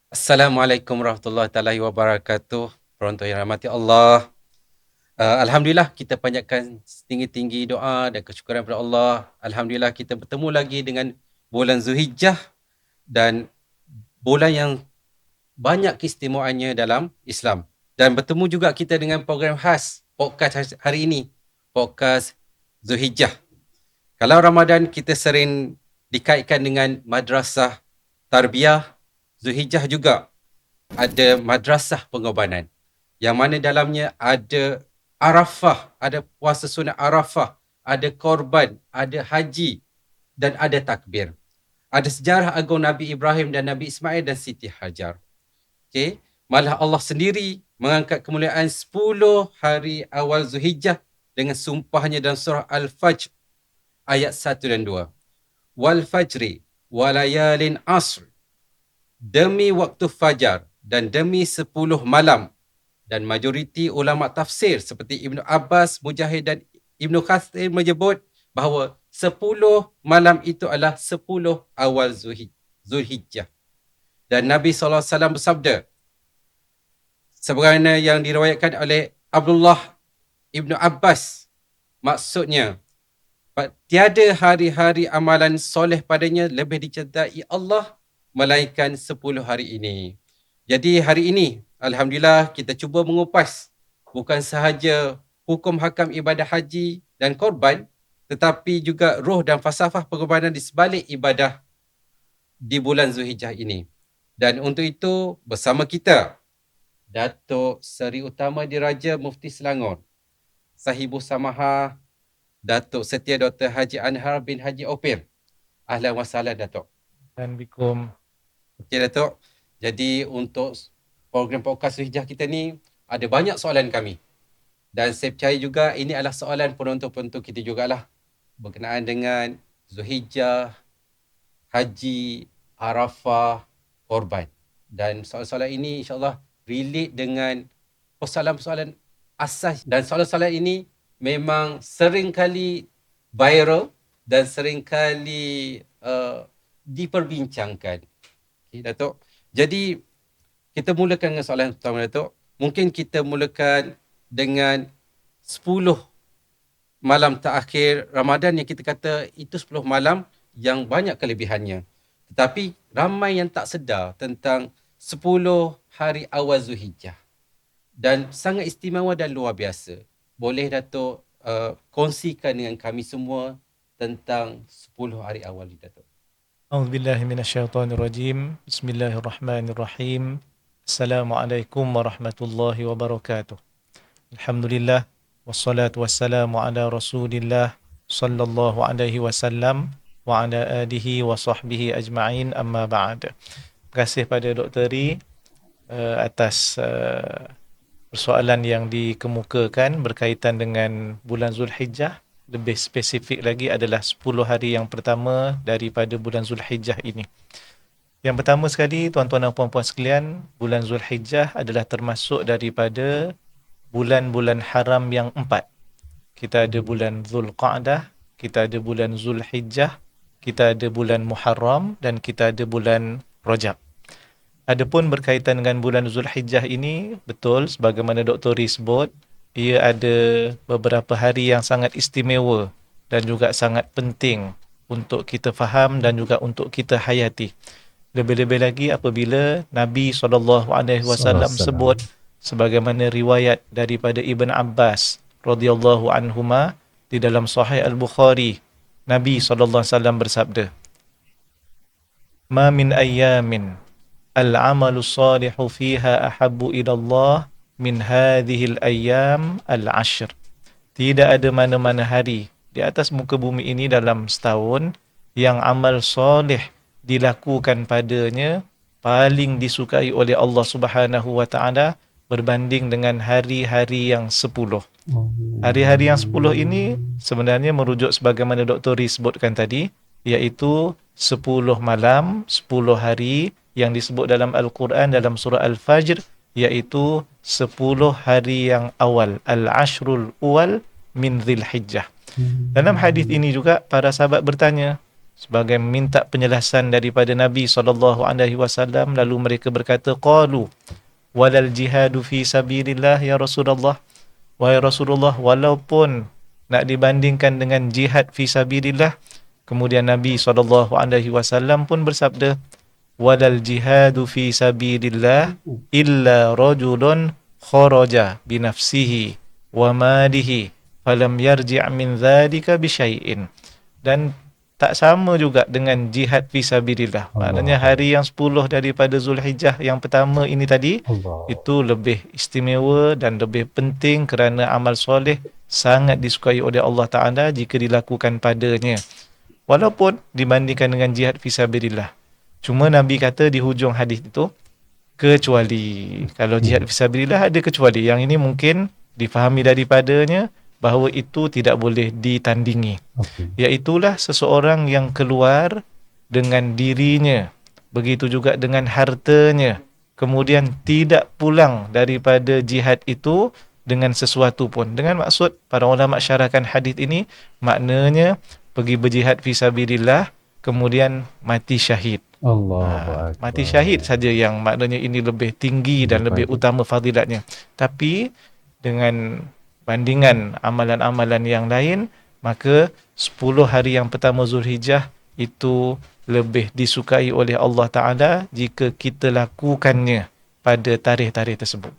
Assalamualaikum warahmatullahi taala wabarakatuh. Penonton yang rahmati Allah. Alhamdulillah kita panjatkan setinggi-tinggi doa dan kesyukuran kepada Allah. Alhamdulillah kita bertemu lagi dengan bulan Zulhijjah dan bulan yang banyak keistimewaannya dalam Islam. Dan bertemu juga kita dengan program khas podcast hari ini. Podcast Zulhijjah. Kalau Ramadan kita sering dikaitkan dengan madrasah tarbiyah, Zulhijjah juga ada madrasah pengorbanan yang mana dalamnya ada Arafah, ada puasa sunat Arafah, ada korban, ada haji dan ada takbir. Ada sejarah agung Nabi Ibrahim dan Nabi Ismail dan Siti Hajar. Okay? Malah Allah sendiri mengangkat kemuliaan 10 hari awal Zulhijjah dengan sumpahnya dalam surah Al-Fajr ayat 1 dan 2. Wal fajri walayalin asr. Demi waktu fajar dan demi 10 malam. Dan majoriti ulama tafsir seperti Ibnu Abbas, Mujahid dan Ibnu Katsir menyebut bahawa 10 malam itu adalah 10 awal Zulhijjah. Dan Nabi SAW bersabda, sebagaimana yang diriwayatkan oleh Abdullah Ibnu Abbas, maksudnya, tiada hari-hari amalan soleh padanya lebih dicintai Allah melainkan 10 hari ini. Jadi hari ini, Alhamdulillah kita cuba mengupas bukan sahaja hukum hakam ibadah haji dan korban, tetapi juga roh dan falsafah pengorbanan di sebalik ibadah di bulan Zulhijjah ini. Dan untuk itu bersama kita, Datuk Seri Utama Diraja Mufti Selangor, Sahibu Samaha, Datuk Setia Dr. Haji Anhar bin Haji Opir. Ahlan wa sahlan Datuk. Dan bikum. Okey Datuk. Jadi untuk program podcast Zulhijjah kita ni ada banyak soalan kami. Dan saya percaya juga ini adalah soalan penonton-penonton kita jugalah berkenaan dengan Zulhijjah, Haji, Arafah, Korban. Dan soalan-soalan ini insyaAllah relate dengan persoalan-persoalan asas. Dan soalan-soalan ini memang sering kali viral dan sering kali diperbincangkan. Okay, Datuk. Jadi kita mulakan dengan soalan pertama Datuk. Mungkin kita mulakan dengan 10 malam terakhir Ramadan yang kita kata itu 10 malam yang banyak kelebihannya. Tetapi ramai yang tak sedar tentang 10 hari awal Zulhijjah. Dan sangat istimewa dan luar biasa. Boleh Datuk kongsikan dengan kami semua tentang 10 hari awal ini Datuk. A'udzubillahi minasyaitonirrajim. Bismillahirrahmanirrahim. Assalamualaikum warahmatullahi wabarakatuh. Alhamdulillah wassalatu wassalamu ala Rasulillah sallallahu alaihi wasallam wa ala alihi wa sahbihi ajma'in, amma ba'd. Terima kasih pada Dr. Ri atas persoalan yang dikemukakan berkaitan dengan bulan Zulhijjah. Lebih spesifik lagi adalah 10 hari yang pertama daripada bulan Zulhijjah ini. Yang pertama sekali, tuan-tuan dan puan-puan sekalian, bulan Zulhijjah adalah termasuk daripada bulan-bulan haram yang 4. Kita ada bulan Zulqa'dah, kita ada bulan Zulhijjah, kita ada bulan Muharram dan kita ada bulan Rajab. Adapun berkaitan dengan bulan Zulhijjah ini, betul sebagaimana Dr. Ri sebut, ia ada beberapa hari yang sangat istimewa dan juga sangat penting untuk kita faham dan juga untuk kita hayati. Lebih-lebih lagi apabila Nabi SAW sebut sebagaimana riwayat daripada Ibn Abbas radhiyallahu anhuma di dalam Sahih Al-Bukhari, Nabi SAW bersabda, "Ma min ayyamin al-amalu salihu fiha ahabbu ila Allah min hadhil ayyam al-ashr." Tidak ada mana-mana hari di atas muka bumi ini dalam setahun yang amal soleh dilakukan padanya paling disukai oleh Allah Subhanahu wa taala berbanding dengan hari-hari yang 10. Hari-hari yang 10 ini sebenarnya merujuk sebagaimana Dr. Ri sebutkan tadi, iaitu 10 malam, 10 hari yang disebut dalam Al-Quran dalam surah Al-Fajr, iaitu 10 hari yang awal, Al-Ashrul Awal min Zulhijjah. Dalam hadis ini juga para sahabat bertanya, sebagai minta penjelasan daripada Nabi SAW, lalu mereka berkata, qalu walal jihadu fi sabilillah ya Rasulullah. Wahai Rasulullah, walaupun nak dibandingkan dengan jihad fi sabilillah, kemudian Nabi SAW pun bersabda, walal jihadu fi sabilillah illa rajulun kharaja binafsihi wa malihi falam yarji' min dhalika bisyai'in. Dan tak sama juga dengan jihad fi sabilillah. Maknanya hari yang 10 daripada Zulhijjah yang pertama ini tadi, itu lebih istimewa dan lebih penting kerana amal soleh sangat disukai oleh Allah Ta'ala jika dilakukan padanya, walaupun dibandingkan dengan jihad fi sabilillah. Cuma Nabi kata di hujung hadis itu, kecuali. Kalau jihad fi sabilillah ada kecuali. Yang ini mungkin difahami daripadanya bahawa itu tidak boleh ditandingi. Iaitulah seseorang yang keluar dengan dirinya, begitu juga dengan hartanya, kemudian tidak pulang daripada jihad itu dengan sesuatu pun. Dengan maksud, para ulama syarahkan hadis ini, maknanya pergi berjihad fi sabilillah, kemudian mati syahid. Mati syahid saja yang maknanya ini lebih tinggi dan lebih utama fadilatnya. Tapi dengan bandingan amalan-amalan yang lain, maka 10 hari yang pertama Zulhijjah itu lebih disukai oleh Allah Ta'ala jika kita lakukannya pada tarikh-tarikh tersebut.